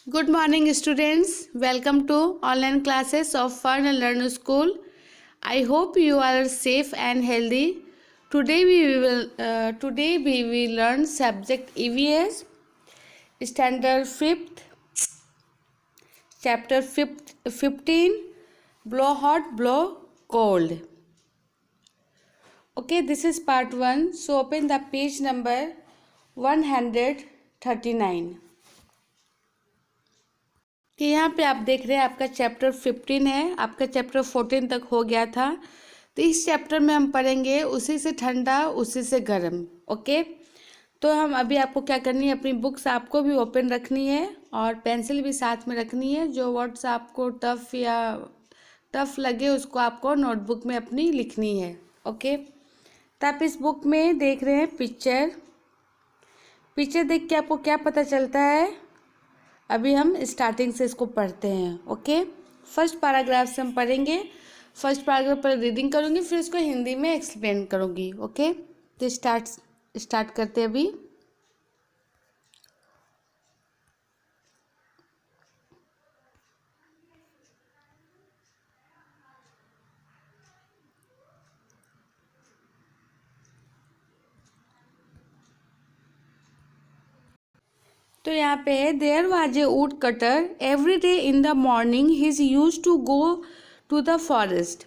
Good morning, students. Welcome to online classes of Fun and Learn School. I hope you are safe and healthy. Today we will learn subject EVS, standard 5th, chapter 15, blow hot, blow cold. Okay, this is part 1. So open the page number 139. कि यहाँ पे आप देख रहे हैं आपका chapter 15 है, आपका चैप्टर 14 तक हो गया था। तो इस चैप्टर में हम पढ़ेंगे उसी से ठंडा उसी से गर्म। ओके, तो हम अभी आपको क्या करनी है, अपनी बुक्स आपको भी ओपन रखनी है और पेंसिल भी साथ में रखनी है। जो वर्ड्स आपको टफ लगे उसको आपको नोटबुक में अपनी लिखनी है। ओके, तो आप इस बुक में देख रहे हैं पिक्चर देख के आपको क्या पता चलता है। अभी हम स्टार्टिंग से इसको पढ़ते हैं। ओके, फर्स्ट पैराग्राफ से हम पढ़ेंगे। फर्स्ट पैराग्राफ पर रीडिंग करूँगी, फिर इसको हिंदी में एक्सप्लेन करूँगी। ओके, तो स्टार्ट करते हैं अभी। तो यहाँ पे है, there was a wood cutter every day in the morning he is use to go to the forest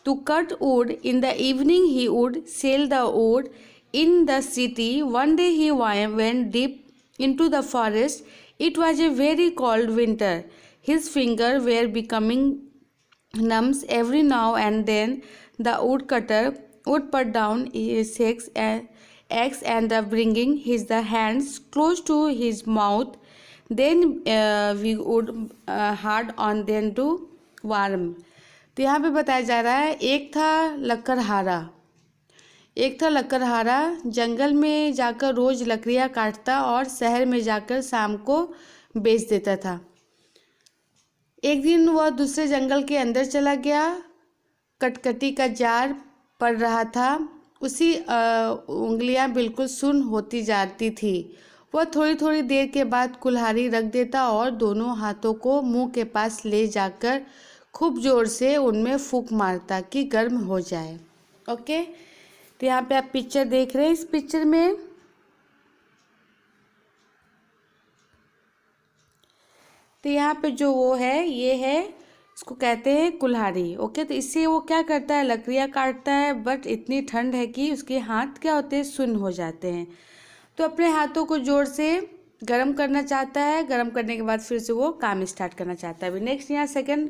to cut wood. In the evening he would sell the wood in the city. One day he went deep into the forest. It was a very cold winter. His fingers were becoming numb. Every now and then the woodcutter would put down his axe and bringing his the hands close to his mouth. Then we would hard on them to warm. तो यहाँ पे बताया जा रहा है, एक था लकड़हारा जंगल में जाकर रोज लकड़ियाँ काटता और शहर में जाकर शाम को बेच देता था। एक दिन वह दूसरे जंगल के अंदर चला गया। कटकटी का जार पड़ रहा था। उसी उंगलियां बिल्कुल सुन्न होती जाती थी। वह थोड़ी थोड़ी देर के बाद कुल्हाड़ी रख देता और दोनों हाथों को मुंह के पास ले जाकर खूब जोर से उनमें फूंक मारता कि गर्म हो जाए। ओके, तो यहाँ पे आप पिक्चर देख रहे हैं। इस पिक्चर में तो यहाँ पे जो वो है, ये है, इसको कहते हैं कुल्हाड़ी। ओके, तो इससे वो क्या करता है, लकड़ियाँ काटता है, बट इतनी ठंड है कि उसके हाथ क्या होते हैं, सुन्न हो जाते हैं। तो अपने हाथों को जोर से गर्म करना चाहता है। गर्म करने के बाद फिर से वो काम स्टार्ट करना चाहता है। अभी नेक्स्ट यहाँ सेकंड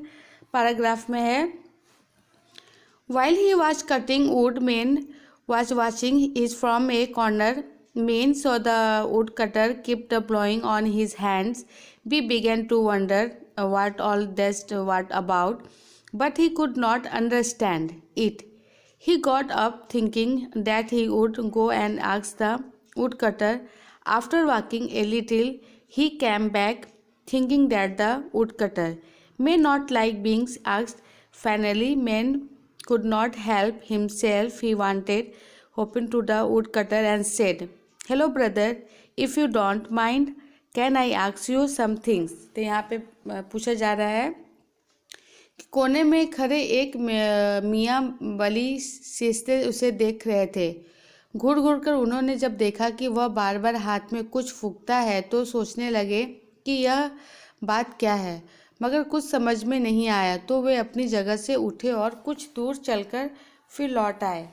पैराग्राफ में है, while he was cutting wood, man was watching is from a corner. Man saw the woodcutter kept blowing on his hands. We began to wonder what all this was about, but he could not understand it. He got up thinking that he would go and ask the woodcutter. After walking a little, he came back thinking that the woodcutter may not like being asked. Finally, man could not help himself. He wanted open to the woodcutter and said, "Hello, brother. If you don't mind, can I ask you some things?" तो यहाँ पे पूछा जा रहा है कि कोने में खड़े एक मियाँ बली सींचते उसे देख रहे थे। घूर घूर कर उन्होंने जब देखा कि वह बार बार हाथ में कुछ फूंकता है तो सोचने लगे कि यह बात क्या है, मगर कुछ समझ में नहीं आया। तो वे अपनी जगह से उठे और कुछ दूर चलकर फिर लौट आए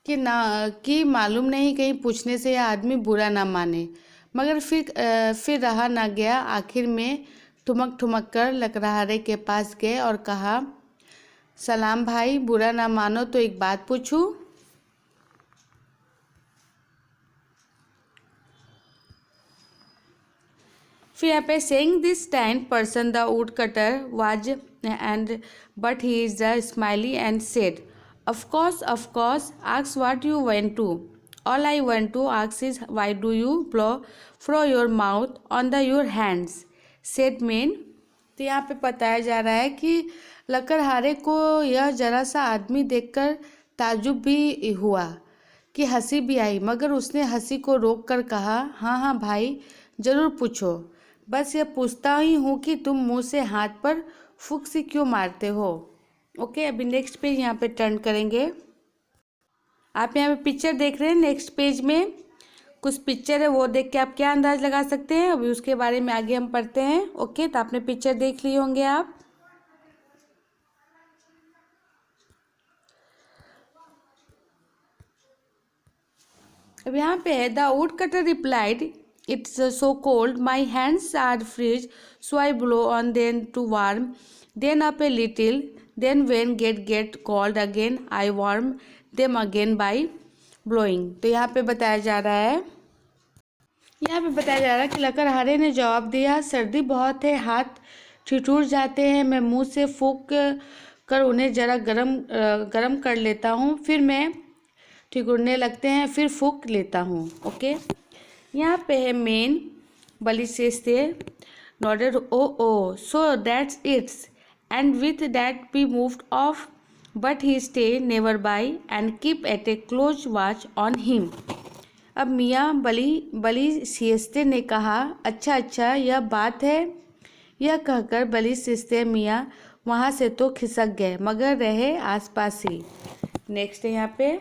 कि मालूम नहीं कहीं पूछने से यह आदमी बुरा ना माने। मगर फिर रहा ना गया। आखिर में ठुमक कर लकड़हारे के पास गए और कहा, सलाम भाई, बुरा ना मानो तो एक बात पूछूं? फिर यहाँ पे saying this 10% the wood cutter was and but he is the smiley and said, of course ask what you want to. All I want to ask is why do you blow from your mouth on the your hands, said man. तो यहाँ पे बताया जा रहा है कि लकड़हारे को यह जरा सा आदमी देखकर ताज्जुब भी हुआ कि हंसी भी आई, मगर उसने हंसी को रोक कर कहा, हाँ हाँ भाई, ज़रूर पूछो। बस ये पूछता ही हूँ कि तुम मुंह से हाथ पर फूंक से क्यों मारते हो। ओके, अभी नेक्स्ट पेज यहाँ पे टर्न करेंगे। आप यहाँ पे पिक्चर देख रहे हैं, नेक्स्ट पेज में कुछ पिक्चर है, वो देख के आप क्या अंदाज लगा सकते हैं, अभी उसके बारे में आगे हम पढ़ते हैं। ओके, तो आपने पिक्चर देख लिए होंगे आप। अब यहाँ पे है, the wood cutter replied, it's so cold, my hands are freeze, so I blow on then to warm then up a little, then when get cold again I warm them again by blowing. तो यहाँ पे बताया जा रहा है, कि लकड़हारे ने जवाब दिया, सर्दी बहुत है, हाथ ठिठुर जाते हैं, मैं मुंह से फूंक कर उन्हें जरा गरम कर लेता हूँ, फिर मैं ठिठुरने लगते हैं, फिर फूंक लेता हूँ। ओके, यहाँ पे है मेन, बली से nodded, oh so that's it's, and with that be moved off, but he stay never by and keep at a close watch on him. अब मियाँ बली सियस्ते ने कहा, अच्छा यह बात है। यह कहकर बली सियस्ते मियाँ वहाँ से तो खिसक गए, मगर रहे आसपास ही। नेक्स्ट है यहाँ पे,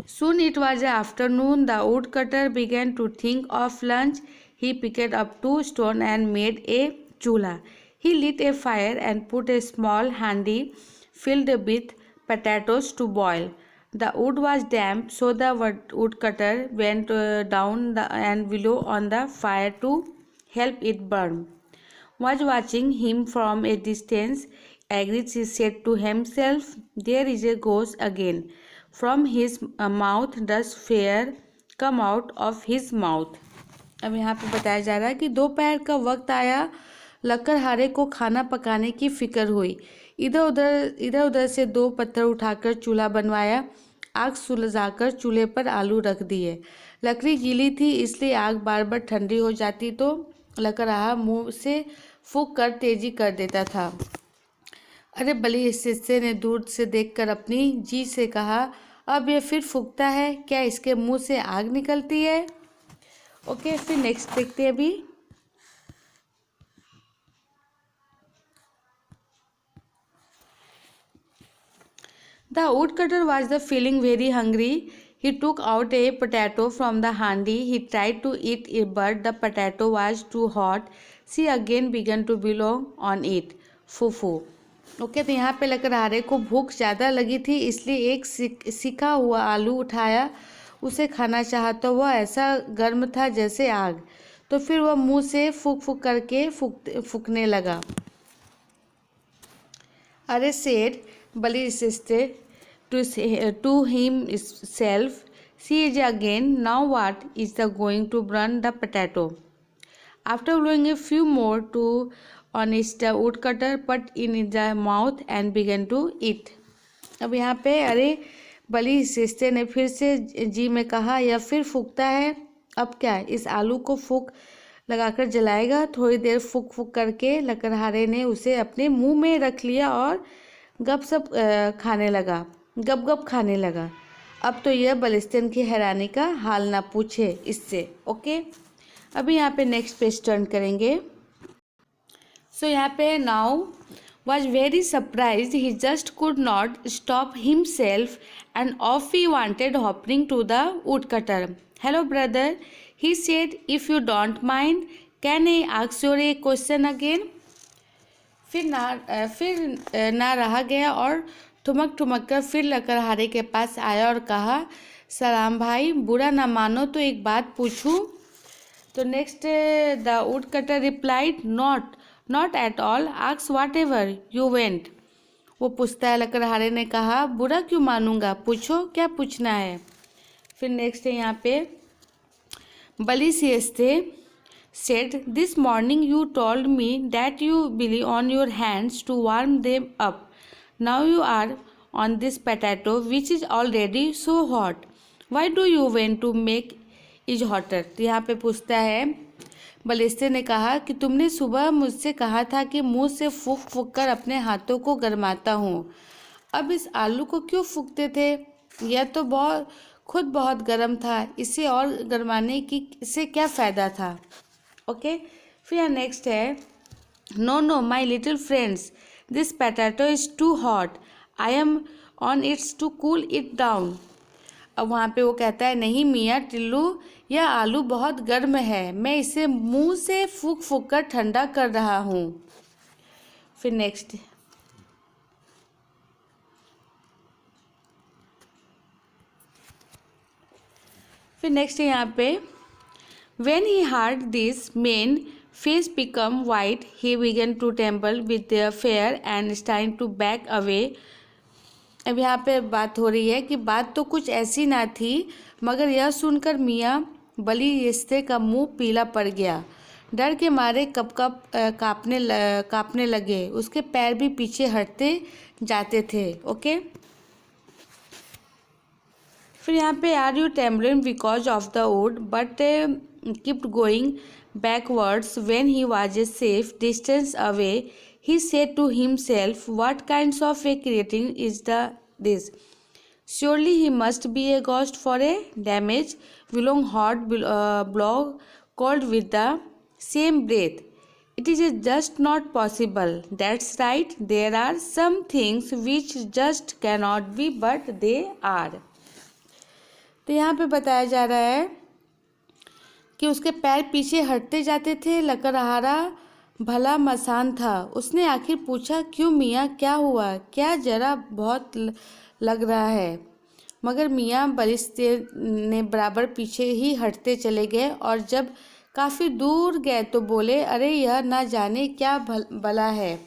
Soon it was afternoon. The woodcutter began to think of lunch. He picked up 2 stones and made a chula. He lit a fire and put a small handi filled with potatoes to boil. The wood was damp, so the woodcutter went down and below on the fire to help it burn. Was watching him from a distance. Agreed, he said to himself, there is a ghost again. From his mouth does fear come out of his mouth. अब यहाँ पे बताया जा रहा है कि दोपहर का वक्त आया, लकड़हारे को खाना पकाने की फिक्र हुई। इधर उधर से 2 पत्थर उठाकर चूल्हा बनवाया, आग सुलझाकर चूल्हे पर आलू रख दिए। लकड़ी गीली थी, इसलिए आग बार बार ठंडी हो जाती तो लकड़हारा मुंह से फूंक कर तेजी कर देता था। अरे बली हिस्से ने दूर से देखकर अपनी जी से कहा, अब ये फिर फूंकता है, क्या इसके मुंह से आग निकलती है। ओके, फिर नेक्स्ट देखते हैं अभी। The woodcutter was feeling very hungry. He took out a potato from the handi. He tried to eat it, but the potato was too hot. She again began to blow on it. फूफू। Okay, तो यहाँ पे लकड़हारे को भूख ज़्यादा लगी थी, इसलिए एक सिका हुआ आलू उठाया, उसे खाना चाहा तो वह ऐसा गर्म था जैसे आग। तो फिर वह मुंह से फूंक करके फूंकने लगा। अरे सेठ, बली insisted to himself, see it again, now what is the going to burn the potato? After blowing a few more to on his woodcutter put in the mouth and began to eat. अब यहाँ पे अरे बली सिस्ते ने फिर से जी में कहा, यह फिर फूंकता है, अब क्या इस आलू को फूंक लगाकर जलाएगा। थोड़ी देर फूंक करके लकड़हारे ने उसे अपने मुंह में रख लिया और गप खाने लगा। अब तो यह बलिस्तान की हैरानी का हाल ना पूछे इससे। ओके, अभी यहाँ पे नेक्स्ट पेज टर्न करेंगे। सो यहाँ पे now was very surprised. He just could not stop himself and off he wanted, hopping to the woodcutter. Hello brother, he said, if you don't mind, can I ask you a question again? फिर ना रहा गया और ठुमक कर फिर लकड़हारे के पास आया और कहा, सलाम भाई, बुरा ना मानो तो एक बात पूछूं। तो next the woodcutter replied, not at all, ask what ever you went. वो पूछता है, लकड़हारे ने कहा, बुरा क्यों मानूंगा, पूछो क्या पूछना है। फिर नेक्स्ट है यहाँ पे, बली सियस्ते said, this morning you told me that you belly on your hands to warm them up. Now you are on this potato which is already so hot. Why do you want to make it hotter? तो यहाँ पे पूछता है, बलिस्ते ने कहा कि तुमने सुबह मुझसे कहा था कि मुंह से फूंक कर अपने हाथों को गरमाता हूँ, अब इस आलू को क्यों फूंकते थे, यह तो बहुत गर्म था, इसे और गरमाने की इससे क्या फ़ायदा था। ओके, फिर यहाँ नेक्स्ट है, no no my little friends, this potato is too hot, I am on it's to cool it down. अब वहाँ पे वो कहता है, नहीं मियाँ टिल्लू, यह आलू बहुत गर्म है, मैं इसे मुंह से फूंक फूंक कर ठंडा कर रहा हूँ। फिर नेक्स्ट यहाँ पे, when he heard this men face become white, he began to tremble with their fear and starting to back away। अब यहाँ पे बात हो रही है कि बात तो कुछ ऐसी ना थी, मगर यह सुनकर मियाँ बलिस्ते का मुंह पीला पड़ गया, डर के मारे कप कप कांपने लगे, उसके पैर भी पीछे हटते जाते थे। ओके, फिर यहाँ पे, are you trembling because of the wood but kept going backwards when he was a safe distance away, he said to himself, what kinds of a creating is this? Surely he must be a ghost, for a damaged willow hot blow called with the same breath. It is just not possible. That's right, there are some things which just cannot be, but they are. तो यहाँ पे बताया जा रहा है कि उसके पैर पीछे हटते जाते थे, लकड़हारा भला मसान था। उसने आखिर पूछा, क्यों मियाँ, क्या हुआ, क्या जरा बहुत लग रहा है। मगर मियाँ बलिस्ते ने बराबर पीछे ही हटते चले गए, और जब काफ़ी दूर गए तो बोले, अरे यह ना जाने क्या भला है,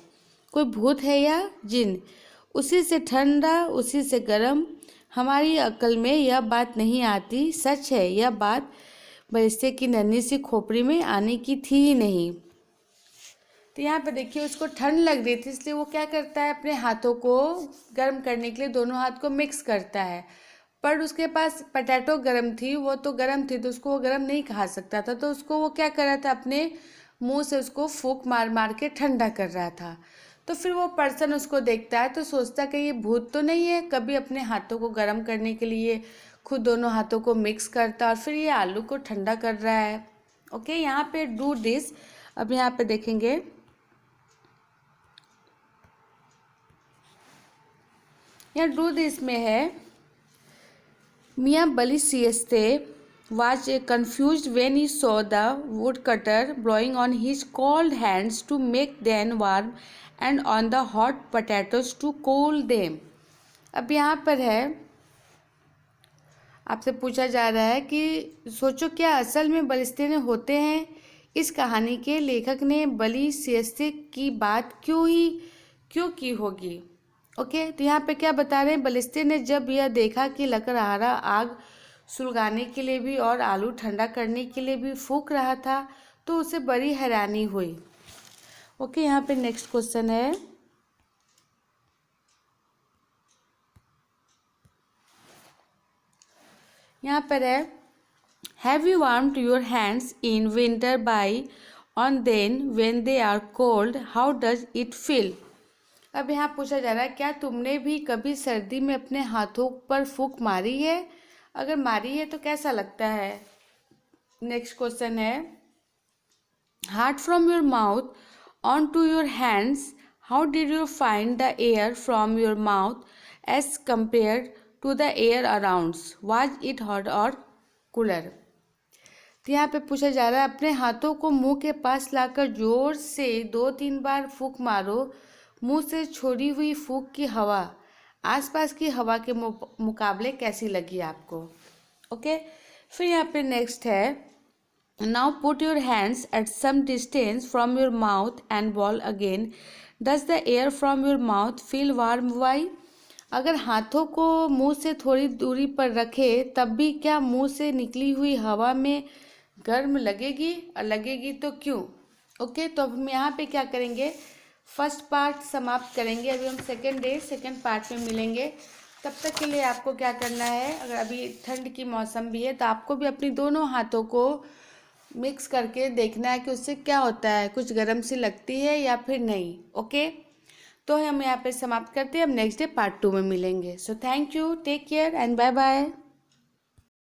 कोई भूत है या जिन, उसी से ठंडा उसी से गर्म, हमारी अक्ल में यह बात नहीं आती। सच है, यह बात बलिस्ते की नन्ही सी खोपड़ी में आने की थी ही नहीं। तो यहाँ पे देखिए, उसको ठंड लग रही थी, इसलिए वो क्या करता है, अपने हाथों को गर्म करने के लिए दोनों हाथ को मिक्स करता है। पर उसके पास पोटैटो गर्म थी, वो तो गर्म थी, तो उसको वो गर्म नहीं खा सकता था, तो उसको वो क्या कर रहा था, अपने मुंह से उसको फूंक मार मार के ठंडा कर रहा था। तो फिर वो पर्सन उसको देखता है तो सोचता कि ये भूत तो नहीं है, कभी अपने हाथों को गर्म करने के लिए खुद दोनों हाथों को मिक्स करता और फिर ये आलू को ठंडा कर रहा है। ओके, यहाँ पे डू दिस। अब यहाँ पे देखेंगे, यहाँ डू दिस में है, मियाँ बलिस्ते was confused when he saw the woodcutter blowing on his cold hands to make them warm and on the hot potatoes to cool them। अब यहाँ पर है, आपसे पूछा जा रहा है कि सोचो क्या असल में बलिस्ते ने होते हैं। इस कहानी के लेखक ने बलिस्ते की बात क्यों की होगी। ओके, तो यहाँ पे क्या बता रहे हैं, बलिस्ते ने जब यह देखा कि लकड़हारा आग सुलगाने के लिए भी और आलू ठंडा करने के लिए भी फूंक रहा था, तो उसे बड़ी हैरानी हुई। ओके, यहाँ पे नेक्स्ट क्वेश्चन है, यहाँ पर है, have you warmed your hands in winter by on then when they are cold, how does it feel. अब यहाँ पूछा जा रहा है, क्या तुमने भी कभी सर्दी में अपने हाथों पर फूंक मारी है, अगर मारी है तो कैसा लगता है। नेक्स्ट क्वेश्चन है, heart from your mouth on to your hands, how did you find the air from your mouth as compare to the air arounds, was it hot और कूलर। तो यहाँ पे पूछा जा रहा है, अपने हाथों को मुंह के पास लाकर जोर से 2-3 बार फूंक मारो, मुंह से छोड़ी हुई फूंक की हवा आसपास की हवा के मुकाबले कैसी लगी आपको। ओके, फिर यहाँ पे नेक्स्ट है, now put your hands at some distance from your mouth and blow again, does the air from your mouth feel warm, why. अगर हाथों को मुंह से थोड़ी दूरी पर रखे तब भी क्या मुंह से निकली हुई हवा में गर्म लगेगी, और लगेगी तो क्यों। ओके, तो अब हम यहाँ पे क्या करेंगे, फर्स्ट पार्ट समाप्त करेंगे, अभी हम सेकेंड पार्ट में मिलेंगे। तब तक के लिए आपको क्या करना है, अगर अभी ठंड की मौसम भी है तो आपको भी अपनी दोनों हाथों को मिक्स करके देखना है कि उससे क्या होता है, कुछ गर्म सी लगती है या फिर नहीं। ओके, तो हम यहाँ पे समाप्त करते हैं, हम नेक्स्ट डे पार्ट 2 में मिलेंगे। So thank you, take care and bye bye.